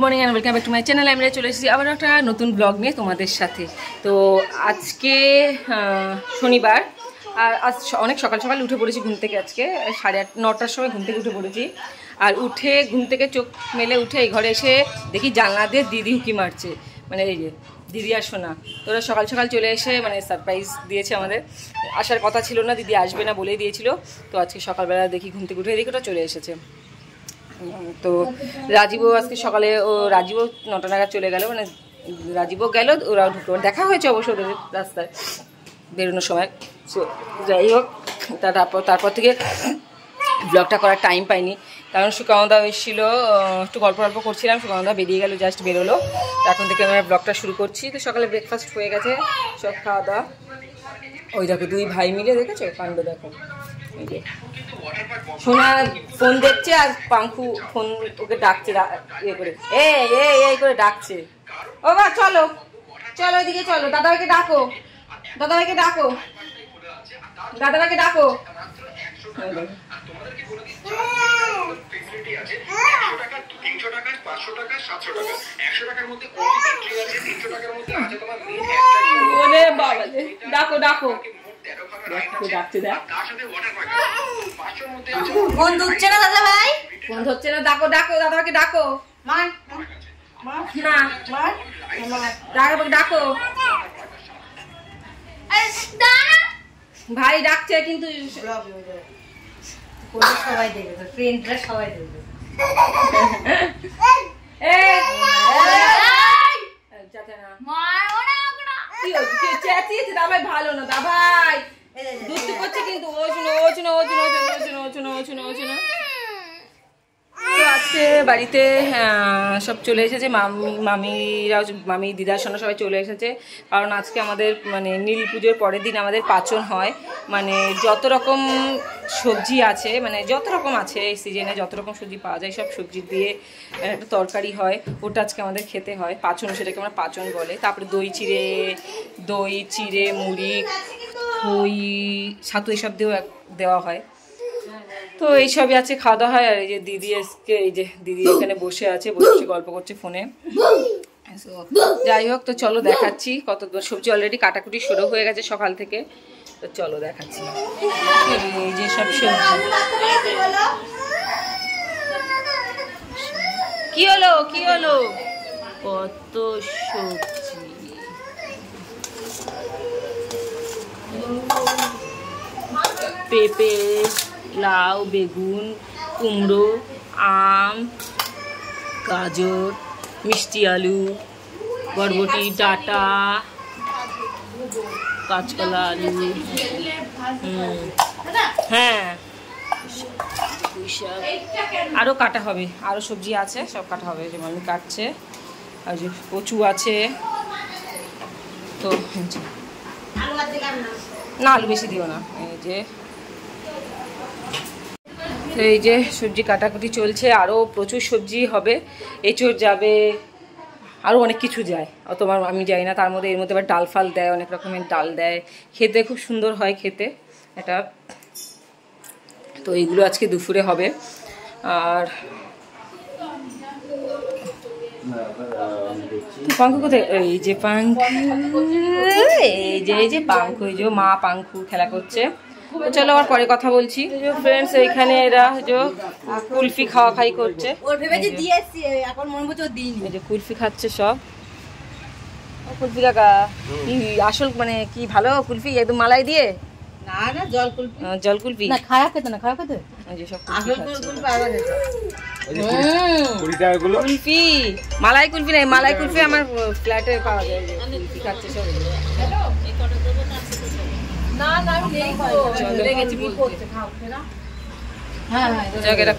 Morning and welcome back to my channel. আমরা চলে এসেছি আবার একটা নতুন ব্লগ নিয়ে তোমাদের সাথে। তো আজকে শনিবার, আর আজ অনেক সকাল সকাল উঠে পড়েছি ঘুম থেকে। আজকে 8:30 9টার সময় ঘুম থেকে উঠে পড়েছি। আর উঠে ঘুম থেকে চোখ মেলে উঠে এই ঘরে এসে দেখি জানলা দিয়ে দিদি উঁকি মারছে, মানে এই যে দিদি আর সোনা। তো ওরা সকাল সকাল চলে এসে মানে সারপ্রাইজ দিয়েছে আমাদের। আসার কথা ছিল না, দিদি আসবে না বলেই দিয়েছিল। তো আজকে সকালবেলা দেখি ঘুম থেকে উঠে এদিকে ওটা চলে এসেছে। তো রাজীবও আজকে সকালে রাজীবও 9টা নাগাদ চলে গেল, মানে রাজীবও গেল, ওরাও ঢুকলো, দেখা হয়েছে অবশ্য ওদের রাস্তায় বেরোনোর সময়। সো যাই হোক, তারপর থেকে ব্লগটা করার টাইম পাইনি, কারণ সুকামদা এসেছিলো, একটু গল্প করছিলাম, সুকামদা বেরিয়ে গেল, জাস্ট বেরোলো। এখন থেকে আমরা ব্লগটা শুরু করছি। তো সকালে ব্রেকফাস্ট হয়ে গেছে, সব খাওয়া দাওয়া। ওই দেখো দুই ভাই মিলে, দেখেছো কাণ্ড দেখো। সোনা ফোন দেখছে আর পাঙ্কু ফোন ওকে ডাকছে ইয়ে করে, এই করে ডাকছে। ও বা চলো চলো এদিকে চলো, দাদাভাইকে ডাকো, দাদাভাইকে ডাকো, দাদাভাইকে ডাকো। ডাকো ডাকো, ফোন ধরছে না দাদা ভাই, ফোন ধরছে না, ডাকো ডাকো, দাদাভাইকে ডাকো, না ডাকো, ভাই ডাকছে কিন্তু সবাই দেখবে, ফ্রেন্ডরা সবাই দেখবে। দাবাই ভালো না, দাবাই দুষ্টু করছে কিন্তু। তো আজকে বাড়িতে সব চলে এসেছে, মামি দিদার সঙ্গে সবাই চলে এসেছে। কারণ আজকে আমাদের মানে নীল পুজোর পরের দিন আমাদের পাচন হয়, মানে যত রকম সবজি আছে, মানে যত রকম আছে এই সিজনে যত রকম সবজি পাওয়া যায় সব সবজি দিয়ে একটা তরকারি হয়, ওটা আজকে আমাদের খেতে হয় পাচন, সেটাকে আমরা পাচন বলে। তারপরে দই চিড়ে মুড়ি খই ছাতু এসব দিয়েও দেওয়া হয়। তো এইসবই আছে, খাওয়া দাওয়া হয়। আর এই যে দিদি আজকে, এই যে দিদি এখানে বসে আছে, বসে গল্প করছে ফোনে। যাই হোক, তো চলো দেখাচ্ছি। কত সবজি অলরেডি কাটাকুটি শুরু হয়ে গেছে সকাল থেকে, তো চলো দেখাচ্ছি। এই যে সব সবজি, কি হলো কত সবজি, পেঁপে, লাউ, বেগুন, কুমড়ো, আম, গাজর, মিষ্টি আলু, বরবটি, ডাঁটা, কাঁচকলা, আলু, হ্যাঁ আরও কাটা হবে, আরও সবজি আছে, সব কাটা হবে। যে মামি কাটছে, আর যে কচু আছে। তো না আলু বেশি দিও না। এই যে সবজি কাটাকুটি চলছে, আরও প্রচুর সবজি হবে, এঁচড় যাবে, আরও অনেক কিছু যায়, তোমার আমি যাই না। তার মধ্যে এর মধ্যে আবার ডাল ফাল দেয়, অনেক রকমের ডাল দেয়, খেতে খুব সুন্দর হয় খেতে এটা। তো এইগুলো আজকে দুপুরে হবে। আর পাঙ্কু কোথায়? এই যে পাঙ্কু, এই যে পাঙ্কু, এই যে মা পাঙ্কু খেলা করছে। চলো আবার পরে কথা বলছি। ফ্রেন্ডস এইখানে এরা যে কুলফি খাওয়াই করছে, এই যে কুলফি খাচ্ছে সব। কুলফি কাকা কি আসল, মানে কি ভালো কুলফি, একদম মালাই দিয়ে? না না, জল কুলফি না, খারাপ খেতে না, খারাপ খেতে। এই যে সব কুলফি, মালাই কুলফি নাই, মালাই কুলফি আমার ফ্ল্যাটে পাওয়া যায়। কুলফি খাচ্ছে সব।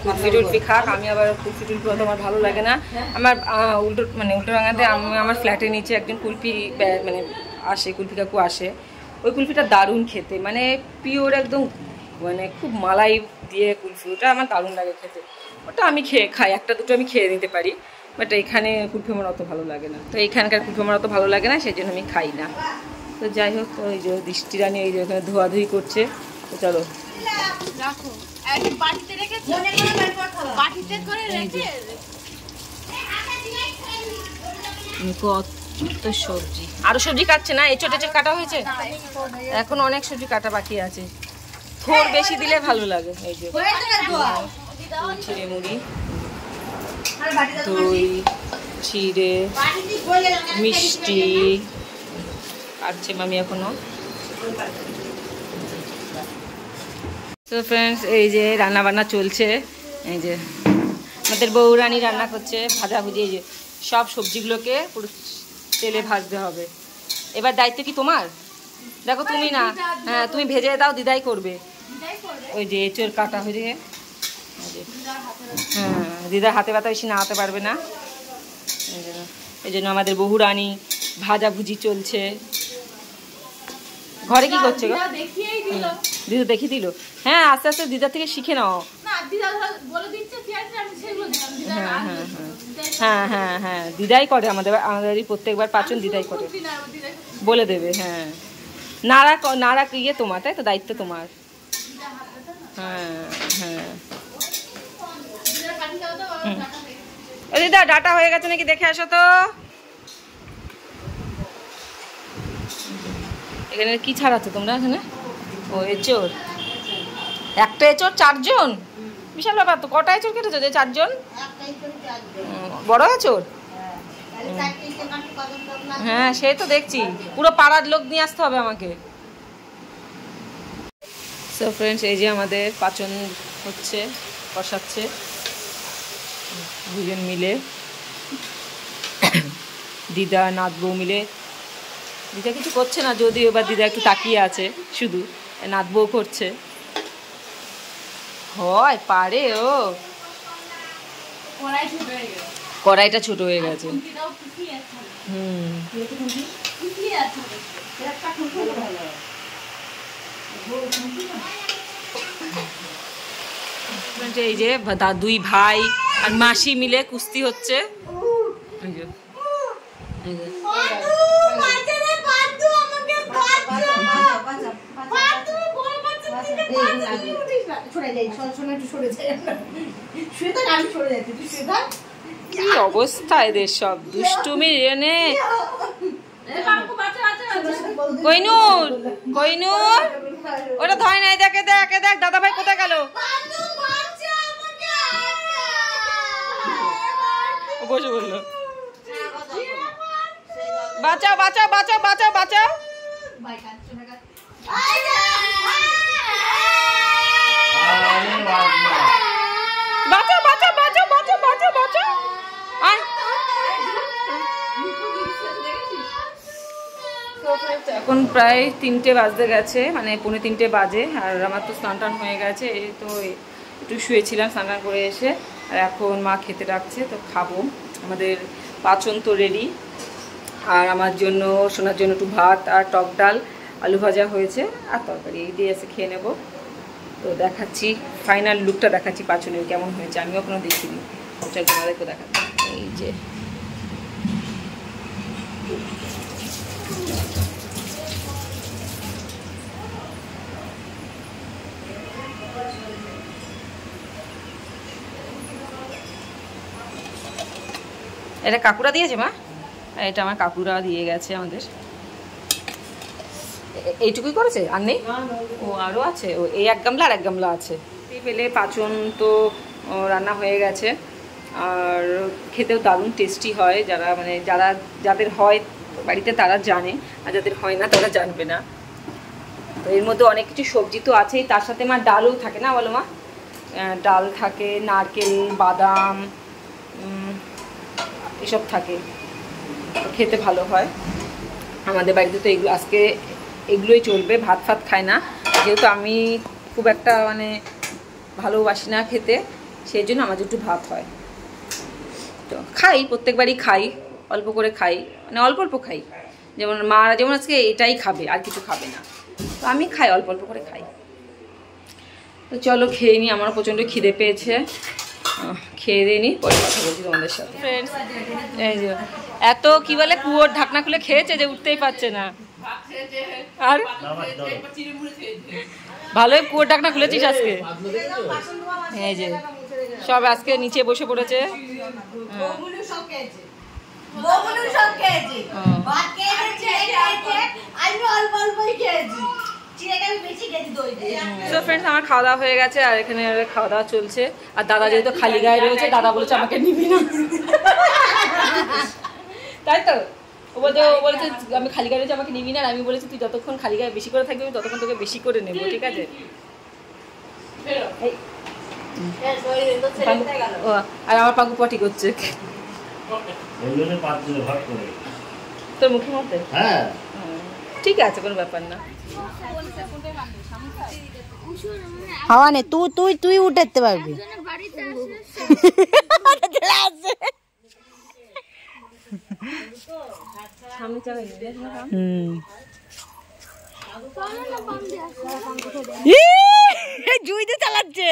কুলফি টুলফি খাক, আমি আবার কুলফি টুলফি অত আমার ভালো লাগে না। আমার উল্টোডাঙাতে আমার ফ্ল্যাটের নিচে একজন কুলফি মানে আসে, কুলফি কাকু আসে। ওই কুলফিটা দারুণ খেতে, মানে পিওর একদম, মানে খুব মালাই দিয়ে কুলফি, ওটা আমার দারুণ লাগে খেতে। ওটা আমি খাই, একটা দুটো আমি খেয়ে নিতে পারি, বাট এখানে কুলফি আমার অত ভালো লাগে না। তো এইখানকার কুলফি আমার অত ভালো লাগে না, সেই জন্য আমি খাই না। তো যাই হোক, ওই যে দৃষ্টি রানী এই যে ওখানে ধোয়াধুয়ি করছে। তো চলো রাখো, বাটিতে রেখে কত সবজি, আরো সবজি কাটছে না? এঁচড় টেচড় কাটা হয়েছে? এখন অনেক সবজি কাটা বাকি আছে। থোর বেশি দিলে ভালো লাগে। এই যে চিড়ে মুড়ি, দই, চিড়ে, মিষ্টি কাটছে মামি এখনো। তো ফ্রেন্ডস, এই যে রান্না বান্না চলছে। এই যে আমাদের বউরানি রান্না করছে, ভাজাভুজি। এই যে সব সবজিগুলোকে পুরো তেলে ভাজতে হবে। এবার দায়িত্ব কি তোমার? দেখো তুমি না, হ্যাঁ তুমি ভেজে দাও, দিদাই করবে। ওই যে এঁচড় কাটা হয়ে যায়। হ্যাঁ, দিদার হাতে ব্যথা বেশি নাড়াতে পারবে না, এই জন্য আমাদের বউরানি ভাজাভুজি চলছে। ঘরে কি করছে গো? দিদা দেখিয়ে দিল। হ্যাঁ, আস্তে আস্তে দিদার থেকে শিখে নাও। হ্যাঁ হ্যাঁ হ্যাঁ হ্যাঁ হ্যাঁ, দিদাই করে আমাদেরই প্রত্যেকবার পাচন দিদাই করে, বলে দেবে। হ্যাঁ, নাড়া ইয়ে তোমার, তাই তো, দায়িত্ব তোমার। হ্যাঁ হ্যাঁ, দিদা ডাটা হয়ে গেছে নাকি দেখে আসো তো। এখানে কি ছাড়াচ্ছ তোমরা এখানে? ও এঁচড়, একটা এঁচড় 4 জন, বিশাল ব্যাপার তো। কটা এঁচড় কেটেছো যে 4 জন? বড় এঁচড়? হ্যাঁ, সেই তো দেখছি, পুরো পাড়ার লোক নিয়ে আসতে হবে আমাকে। সো ফ্রেন্ডস, এই যে আমাদের পাচন হচ্ছে, কষাচ্ছে দুজন মিলে, দিদা নাত বউ মিলে। দিদা কিছু করছে না যদিও, এবার দিদা একটু তাকিয়ে আছে, শুধু নাত বউ করছে। হয় পারে ও, কড়াইটা ছোট হয়ে গেছে। এই যে দুই ভাই আর মাসি মিলে কুস্তি হচ্ছে। কি অবস্থা এদের সব দুষ্টুমির এনে। কইনুর, কইনুর, ওটা ধয় নাই, দেখে দেখ, দেখ দাদা ভাই কোথায় গেল। বসে বললো বাঁচাও বাঁচাও বাঁচাও বাঁচাও বাঁচাও। বাঁচাও বাঁচাও বাঁচাও বাঁচাও বাঁচাও বাঁচাও। এখন প্রায় 3টে বাজতে গেছে, মানে 2:45 বাজে। আর আমার তো স্নান টান হয়ে গেছে, এই তো একটু শুয়েছিলাম, স্নান করে এসে। আর এখন মা খেতে ডাকছে, তো খাবো। আমাদের পাচন তো রেডি। আর আমার জন্য, সোনার জন্য একটু ভাত আর টক ডাল, আলু ভাজা হয়েছে, আর তরকারি, এই দিয়ে এসে খেয়ে নেবো। তো দেখাচ্ছি ফাইনাল লুকটা, দেখাচ্ছি পাচনের কেমন হয়েছে, আমিও কোনো দেখিনি। চল তোমাদেরকে দেখাচ্ছি। এই যে এটা কাকুরা দিয়েছে মা, এটা আমার কাকুরা দিয়ে গেছে আমাদের। এইটুকুই করেছে, আর নেই? ও আরও আছে, ও এই 1 গামলা আর 1 গামলা আছে। পেলে পাচন তো রান্না হয়ে গেছে, আর খেতেও দারুণ টেস্টি হয়। যারা মানে যাদের হয় বাড়িতে তারা জানে, আর যাদের হয় না তারা জানবে না। তো এর মধ্যে অনেক কিছু সবজি তো আছেই, তার সাথে মা ডালও থাকে না, বলো মা? ডাল থাকে, নারকেল, বাদাম, এসব থাকে, খেতে ভালো হয়। আমাদের বাড়িতে তো এগুলো আজকে এগুলোই চলবে, ভাত ফাত খায় না, যেহেতু আমি খুব একটা মানে ভালোবাসি না খেতে, সেই জন্য আমার একটু ভাত হয়। তো খাই, প্রত্যেকবারই খাই, অল্প করে খাই, মানে অল্প অল্প খাই। যেমন মা যেমন আজকে এটাই খাবে, আর কিছু খাবে না, তো আমি খাই, অল্প অল্প করে খাই। তো চলো খেয়ে নিই, আমারও প্রচণ্ড খিদে পেয়েছে, খেয়ে দিয়ে নিই, পরে কথা বলছি তোমাদের সাথে। ফ্রেন্ডস, এই যে এত কি বলে কুয়োর ঢাকনা খুলে খেয়েছে যে উঠতেই পারছে না। আর ভালোই কুয়োর ঢাকনা খুলেছিস আজকে। এই যে সব আজকে নিচে বসে পড়েছে। বগুলো সব খেয়েছি ভাত খেয়েছি আমি অল্প অল্পই খেয়েছি চিড়েটা আমি বেশি খেয়েছি দই দিয়ে তো ফ্রেন্ডস আমার খাওয়া দাওয়া হয়ে গেছে আর এখানে খাওয়া দাওয়া চলছে আর দাদা যেহেতু খালি গায়ে রয়েছে দাদা বলেছে আমাকে নিবি না তাই তো ও বলেছে আমি খালি গায়ে রয়েছে আমাকে নিবি না আর আমি বলেছি তুই যতক্ষণ খালি গায়ে বেশি করে থাকবি আমি ততক্ষণ তোকে বেশি করে নেবো ঠিক আছে আর আমার পাঙ্কু পটি করছে তোর মুখের মধ্যে হ্যাঁ ঠিক আছে কোনো ব্যাপার না হাওয়া নে তুই উঠতে পারবি জুইতে চালাচ্ছে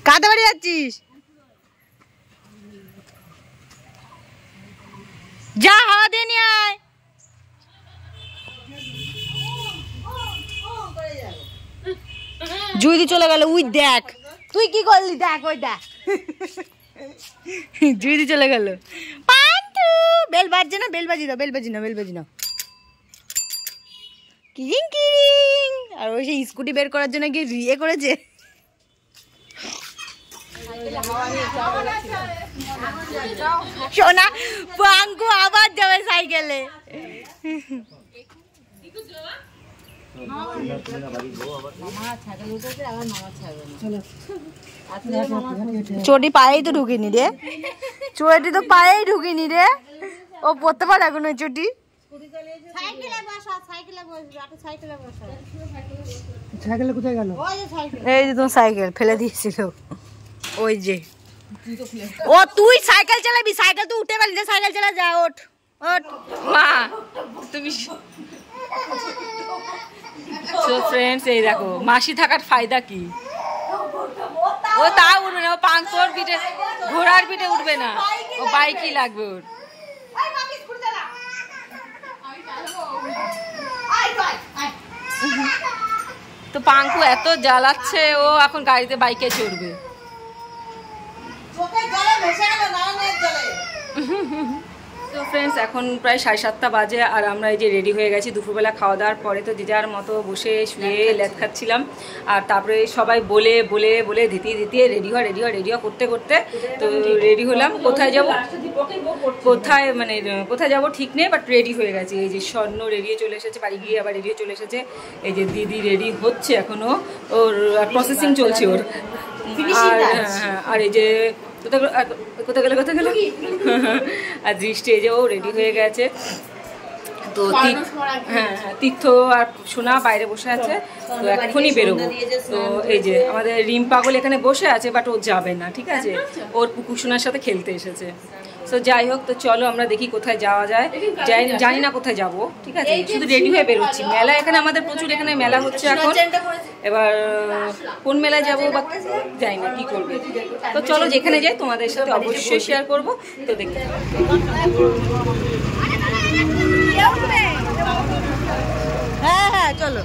কাদের বাড়ি যাচ্ছিস যা হাওয়া দিয়ে নিয়ে আয় জুইদি চলে গেল উই দেখ তুই কি করলি দেখ ওই দেখ জুইদি চলে গেল পান্টু বেল বাজছে না বেল বাজি না কিরিং কিরিং আর ওই সেই স্কুটি বের করার জন্য গিয়ে ইয়ে করেছে সোনা পাঙ্কু আবার যাবে সাইকেলে চটি পায়েই তো ঢুকিনি রে চটি তো পায়েই ঢুকিনি রে ও পড়তে পারে এখন ওই চটি এই যে তোমার সাইকেল ফেলে দিয়েছিল ওই যে ও তুই সাইকেল চালাবি সাইকেল তো উঠে পারলি সাইকেল চালা যা ওঠ মা তুমি সো ফ্রেন্ডস এই দেখো মাসি থাকার ফায়দা কি ও তা উঠবে না ও পাঙ্কর পিঠে ঘোড়ার পিঠে উঠবে না ও বাইকই লাগবে ওর তো পাঙ্কু এত জ্বালাচ্ছে ও এখন গাড়িতে বাইকে চড়বে তো ফ্রেন্ডস এখন প্রায় 7:30 বাজে আর আমরা এই যে রেডি হয়ে গেছি দুপুরবেলা খাওয়া দাওয়ার পরে তো যে যার মতো বসে শুয়ে লেট খাচ্ছিলাম আর তারপরে সবাই বলে বলে বলে দিতে রেডি হওয়া করতে করতে তো রেডি হলাম কোথায় যাব ঠিক নেই বাট রেডি হয়ে গেছি এই যে স্বর্ণ রেডি চলে এসেছে বাড়ি গিয়ে আবার রেডি চলে এসেছে এই যে দিদি রেডি হচ্ছে এখনো ওর প্রসেসিং চলছে ওর আর এই যে কোথায় গেল আর দৃষ্টি এই যে ও রেডি হয়ে গেছে তো তীর্থ আর সোনা বাইরে বসে আছে তো এখনই বেরোবো তো এই যে আমাদের রিম পাগল এখানে বসে আছে বাট ও যাবে না ঠিক আছে ওর পুকুর সোনার সাথে খেলতে এসেছে তো যাই হোক তো চলো আমরা দেখি কোথায় যাওয়া যায় জানি না কোথায় যাব ঠিক আছে শুধু রেডি হয়ে বেরোচ্ছি মেলা এখানে আমাদের প্রচুর এখানে মেলা হচ্ছে এখন এবার কোন মেলায় যাবো বা যাই না কি করবে তো চলো যেখানে যাই তোমাদের সাথে অবশ্যই শেয়ার করবো তো দেখতে হ্যাঁ চলো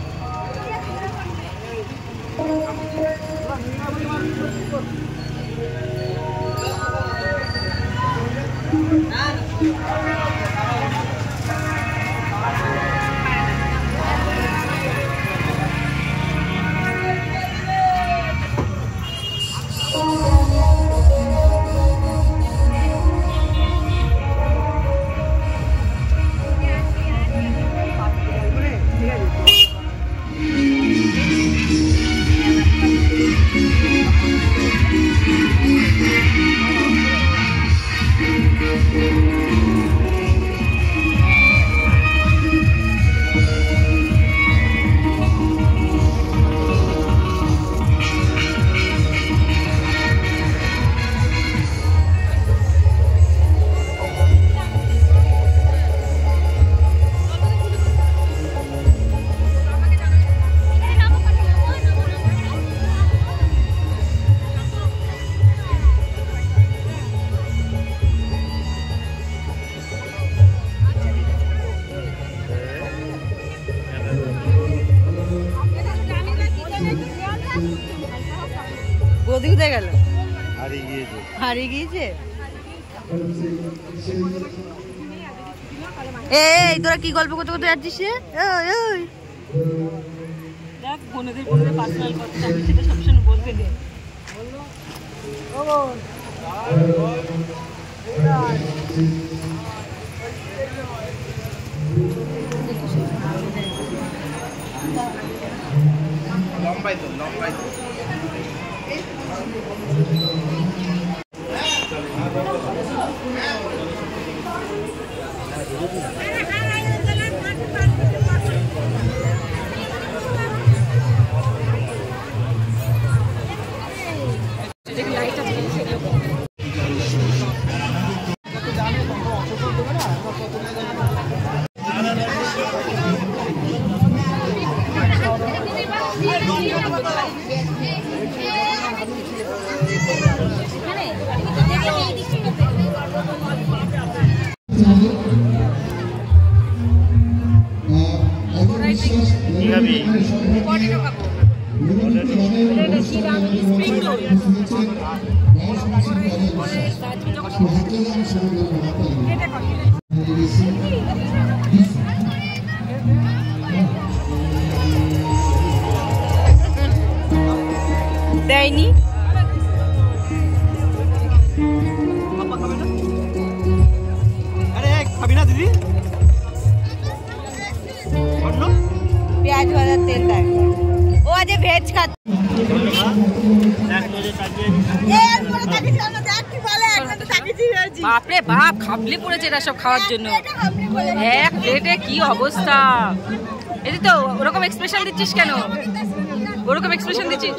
হারিয়ে গিয়েছে। এই তোরা কি গল্প করতে করতে যাচ্ছিস রে? দেখ বোনেদের বোনেদের পার্সোনাল কথা আমি সেটা সবসময় বলতে নেই। লম্বাই তো লম্বাই তো দেয়নি। আরে খাবি না দিদি? পেঁয়াজ ভাজা তেল দেখ। ও আজ ভেজ খাচ্ছে। বাপরে বাপ খাবলে পড়েছে এটা সব খাওয়ার জন্য। এক প্লেটে কি অবস্থা! এই তো ওরকম এক্সপ্রেশন দিচ্ছিস কেন? ওরকম এক্সপ্রেশন দিচ্ছিস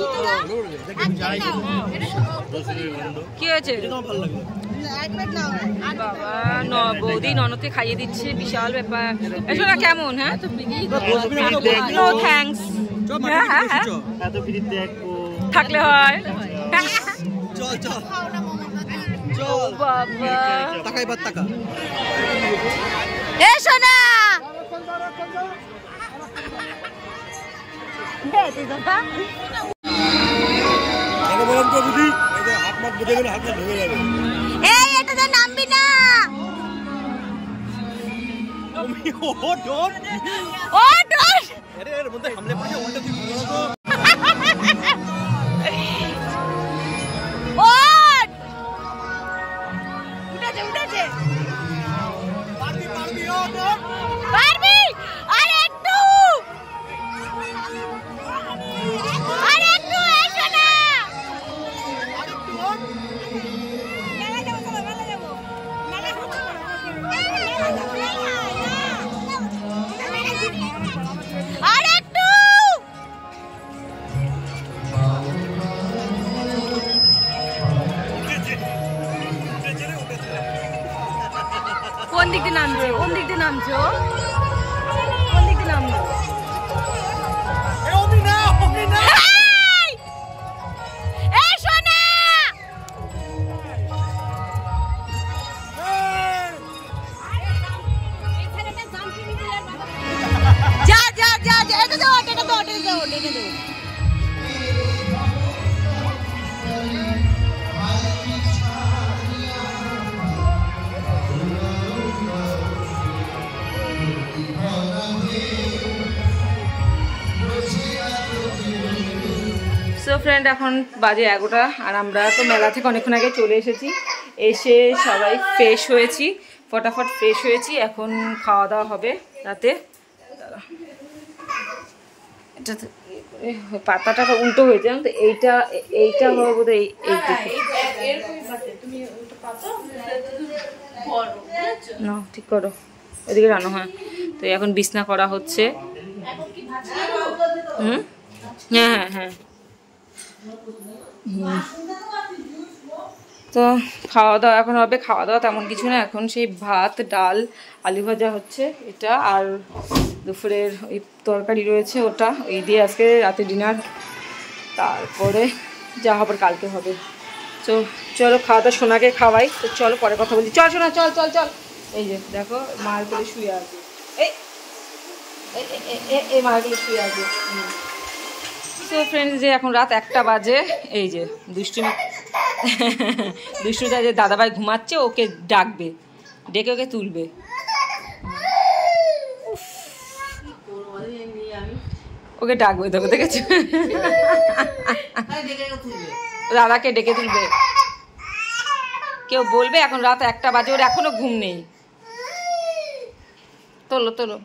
কি হয়েছে? বাবা বৌদি ননদকে খাইয়ে দিচ্ছে, বিশাল ব্যাপার। এসো না কেমন? হ্যাঁ নো থ্যাঙ্কস। থাকলে হয়। চল চল বাবা টাকা এবার টাকা এসো না। এই এটাতে নামবি না। ও ডোর। আরে এর মধ্যে হামলে পড়ে ওটা তুই উঠেছে। পারবি আরে একটু এসো না। আরে একটু কোন দিক দিয়ে নামছো? কোন দিক দিয়ে নামছো? কোন দিক দিয়ে নামছো? এসো না। যা যা যা যা এটা দাও এটা দাও এটা দাও এটা দাও। সো ফ্রেন্ড এখন বাজে 11টা আর আমরা তো মেলা থেকে অনেকক্ষণ আগে চলে এসেছি। এসে সবাই ফ্রেশ হয়েছি, ফটাফট ফ্রেশ হয়েছি। এখন খাওয়া দাওয়া হবে রাতে। এটা পাতাটা উল্টো হয়েছে জানো তো, এইটা হবে বোধ হয় না, ঠিক করো এদিকে রান্না। হ্যাঁ তো এখন বিছনা করা হচ্ছে। হ্যাঁ হ্যাঁ হ্যাঁ তো খাওয়া দাওয়া এখন হবে। খাওয়া দাওয়া তেমন কিছু না, এখন সেই ভাত ডাল আলু ভাজা হচ্ছে এটা, আর দুপুরের ওই তরকারি রয়েছে ওটা, এই দিয়ে আজকে রাতে ডিনার। তারপরে যা হবে কালকে হবে। তো চলো খাওয়া দাওয়া, সোনাকে খাওয়াই। তো চলো পরে কথা বলছি। চল সোনা চল চল চল। এই যে দেখো মায়ের কোলে শুয়ে আছে, এই মায়ের কোলে শুয়ে আছে। সো ফ্রেন্ডস যে এখন রাত 1টা বাজে, এই যে দুষ্টুমি দুষ্টুটা যে দাদাভাই ঘুমাচ্ছে ওকে ডাকবে, ডেকে ওকে তুলবে। ওকে ডাকবে তোকে, দেখেছো? দাদাকে ডেকে তুলবে। কেউ বলবে এখন রাত 1টা বাজে, ওর এখনো ঘুম নেই। তোলো তোলো।